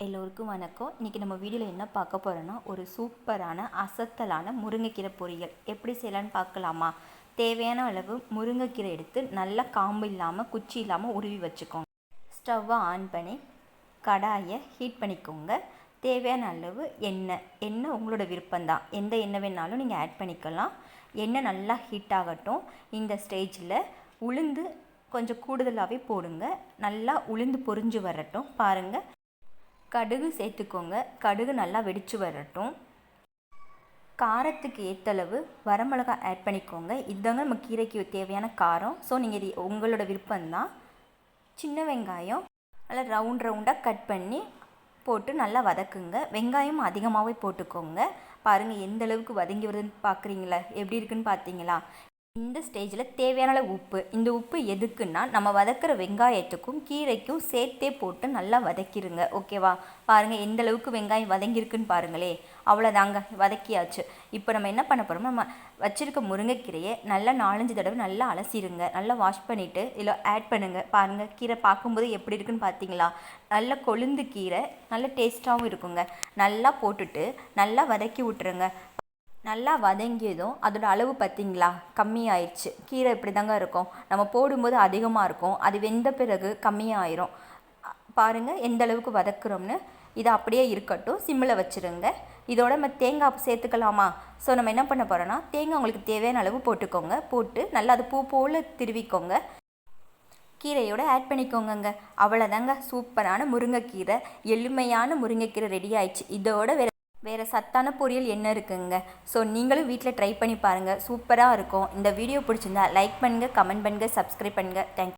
எல்லோருக்கும் வணக்கம். இன்றைக்கி நம்ம வீடியோவில் என்ன பார்க்க போகிறோன்னா, ஒரு சூப்பரான அசத்தலான முருங்கைக்கீரை பொரியல் எப்படி செய்யலான்னு பார்க்கலாமா? தேவையான அளவு முருங்கைக்கீரை எடுத்து நல்லா காம்பு இல்லாமல் குச்சி இல்லாமல் உருவி வச்சுக்கோங்க. ஸ்டவ்வை ஆன் பண்ணி கடாயை ஹீட் பண்ணிக்கோங்க. தேவையான அளவு எண்ணெய் உங்களோட விருப்பம்தான், எந்த எண்ணெய் வேணாலும் நீங்கள் ஆட் பண்ணிக்கலாம். எண்ணெய் நல்லா ஹீட் ஆகட்டும். இந்த ஸ்டேஜில் உளுந்து கொஞ்சம் கூடுதலாகவே போடுங்க. நல்லா உளுந்து பொரிஞ்சு வரட்டும். பாருங்கள், கடுகு சேர்த்துக்கோங்க. கடுகு நல்லா வெடித்து வரட்டும். காரத்துக்கு ஏற்றளவு வரமிளகா ஆட் பண்ணிக்கோங்க. இதுதாங்க நம்ம கீரைக்கு தேவையான காரம். ஸோ நீங்கள் இது உங்களோட விருப்பம்தான். சின்ன வெங்காயம் நல்லா ரவுண்டாக கட் பண்ணி போட்டு நல்லா வதக்குங்க. வெங்காயம் அதிகமாகவே போட்டுக்கோங்க. பாருங்கள் எந்த அளவுக்கு வதங்கி வருதுன்னு பார்க்குறீங்களா? எப்படி இருக்குன்னு பார்த்தீங்களா? இந்த ஸ்டேஜில் தேவையான அளவு உப்பு. இந்த உப்பு எதுக்குன்னா, நம்ம வதக்கிற வெங்காயத்துக்கும் கீரைக்கும் சேர்த்தே போட்டு நல்லா வதக்கிடுங்க. ஓகேவா? பாருங்கள் எந்த அளவுக்கு வெங்காயம் வதங்கியிருக்குன்னு பாருங்களே. அவ்வளோதாங்க, வதக்கியாச்சு. இப்போ நம்ம என்ன பண்ண போகிறோம், நம்ம வச்சுருக்க முருங்கைக்கீரையை நல்லா 4-5 தடவை நல்லா அலசிடுங்க. நல்லா வாஷ் பண்ணிவிட்டு இதில் ஆட் பண்ணுங்கள். பாருங்கள், கீரை பார்க்கும்போது எப்படி இருக்குன்னு பார்த்தீங்களா? நல்லா கொழுந்து கீரை, நல்ல டேஸ்ட்டாகவும் இருக்குங்க. நல்லா போட்டுட்டு நல்லா வதக்கி விட்டுருங்க. நல்லா வதங்கியதும் அதோட அளவு பார்த்திங்களா, கம்மியாயிடுச்சு. கீரை இப்படி தாங்க இருக்கும். நம்ம போடும்போது அதிகமாக இருக்கும், அது வெந்த பிறகு கம்மியாயிரும். பாருங்கள் எந்த அளவுக்கு வதக்குறோம்னு. இதை அப்படியே இருக்கட்டும், சிம்மில் வச்சுருங்க. இதோட நம்ம தேங்காய் சேர்த்துக்கலாமா? ஸோ நம்ம என்ன பண்ண போகிறோன்னா, தேங்காய் உங்களுக்கு தேவையான அளவு போட்டுக்கோங்க. போட்டு நல்லா அது பூ போல் திருவிக்கோங்க. கீரையோடு ஆட் பண்ணிக்கோங்க. அவ்வளோதாங்க, சூப்பரான முருங்கைக்கீரை, எளிமையான முருங்கைக்கீரை ரெடி ஆயிடுச்சு. இதோட வேறு சத்தான பொரியல் என்ன இருக்குங்க? ஸோ நீங்களும் வீட்டில் ட்ரை பண்ணி பாருங்கள், சூப்பராக இருக்கும். இந்த வீடியோ பிடிச்சிருந்தா லைக் பண்ணுங்கள், கமெண்ட் பண்ணுங்கள், சப்ஸ்கிரைப் பண்ணுங்கள். தேங்க்யூ.